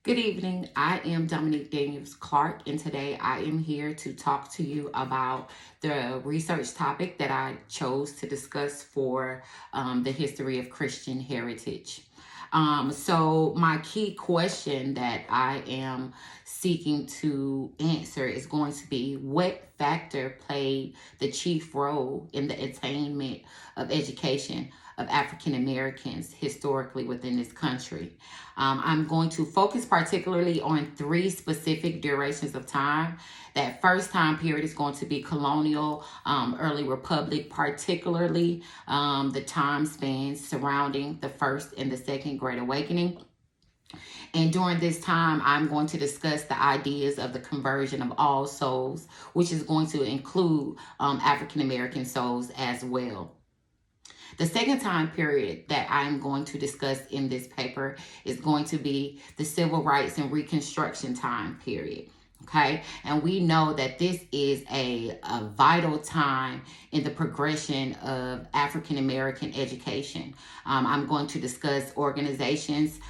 Good evening. I am Dominique Daniels Clark, and today I am here to talk to you about the research topic that I chose to discuss for the history of Christian heritage. So, my key question that I am seeking to answer is going to be what factor played the chief role in the attainment of education of African Americans historically within this country. I'm going to focus particularly on three specific durations of time. That first time period is going to be colonial, early republic, particularly the time spans surrounding the first and the second Great Awakening. And during this time, I'm going to discuss the ideas of the conversion of all souls, which is going to include African American souls as well. The second time period that I'm going to discuss in this paper is going to be the Civil Rights and Reconstruction time period. Okay, and we know that this is a vital time in the progression of African American education. I'm going to discuss organizations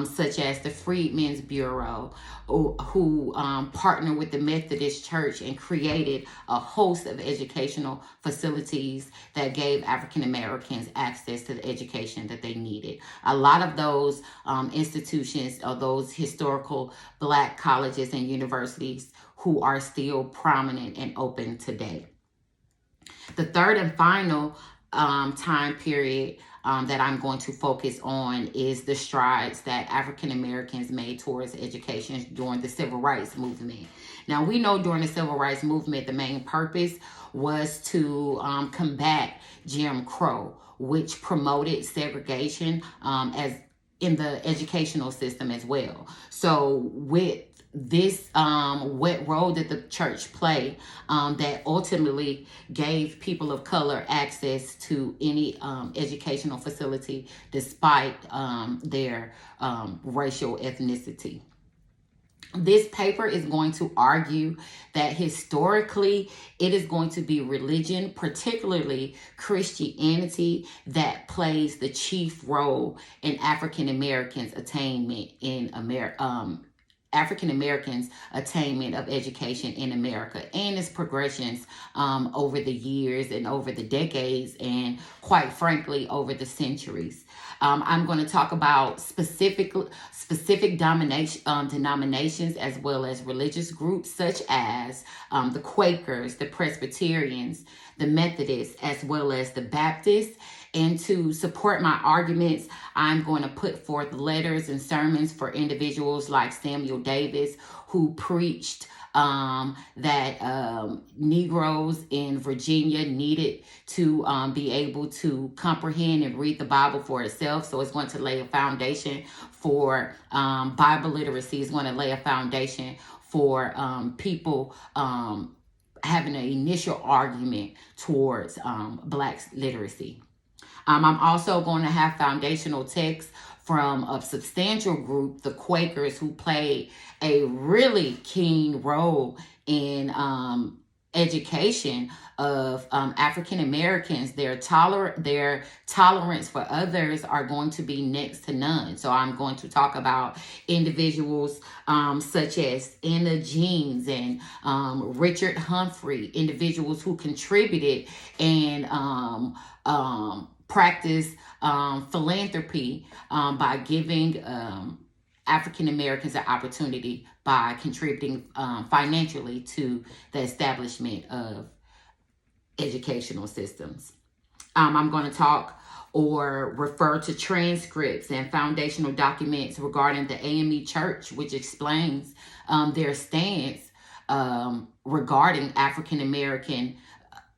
such as the Freedmen's Bureau, who partnered with the Methodist Church and created a host of educational facilities that gave African Americans access to the education that they needed. A lot of those institutions or those historical Black colleges and universities who are still prominent and open today. The third and final time period that I'm going to focus on is the strides that African Americans made towards education during the Civil Rights Movement. Now, we know during the Civil Rights Movement, the main purpose was to combat Jim Crow, which promoted segregation as in the educational system as well. So with this what role did the church play that ultimately gave people of color access to any educational facility despite their racial ethnicity? This paper is going to argue that historically it is going to be religion, particularly Christianity, that plays the chief role in African Americans' attainment in African Americans' attainment of education in America and its progressions over the years and over the decades and, quite frankly, over the centuries. I'm going to talk about specific denominations as well as religious groups such as the Quakers, the Presbyterians, the Methodists, as well as the Baptists. And to support my arguments, I'm going to put forth letters and sermons for individuals like Samuel Davis, who preached that Negroes in Virginia needed to be able to comprehend and read the Bible for itself. So it's going to lay a foundation for Bible literacy. It's going to lay a foundation for people having an initial argument towards Black literacy. I'm also going to have foundational texts from a substantial group, the Quakers, who played a really keen role in education of African Americans. Their tolerance for others are going to be next to none. So I'm going to talk about individuals such as Anna Jeans and Richard Humphrey, individuals who contributed and practice philanthropy by giving African Americans an opportunity by contributing financially to the establishment of educational systems. I'm going to talk or refer to transcripts and foundational documents regarding the AME Church, which explains their stance regarding African American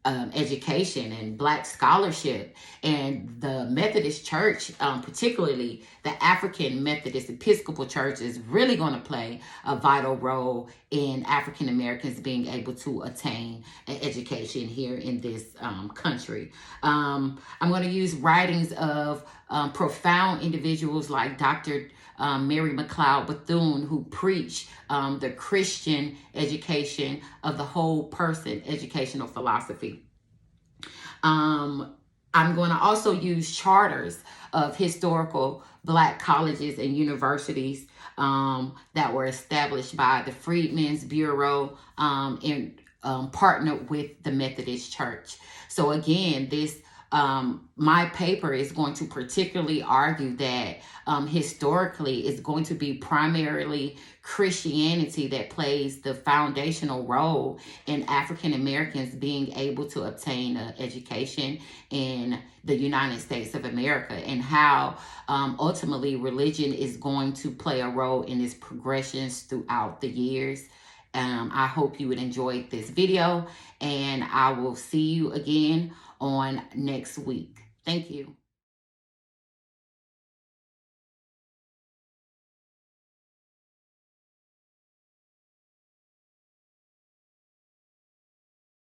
education and Black scholarship. And the Methodist Church, particularly the African Methodist Episcopal Church, is really going to play a vital role in African Americans being able to attain an education here in this country. I'm going to use writings of profound individuals like Dr. Mary McLeod Bethune, who preached the Christian education of the whole person educational philosophy. I'm going to also use charters of historical Black colleges and universities that were established by the Freedmen's Bureau and partnered with the Methodist Church. So again, this my paper is going to particularly argue that historically it's going to be primarily Christianity that plays the foundational role in African Americans being able to obtain an education in the United States of America, and how ultimately religion is going to play a role in its progressions throughout the years. I hope you would enjoy this video, and I will see you again on next week. Thank you.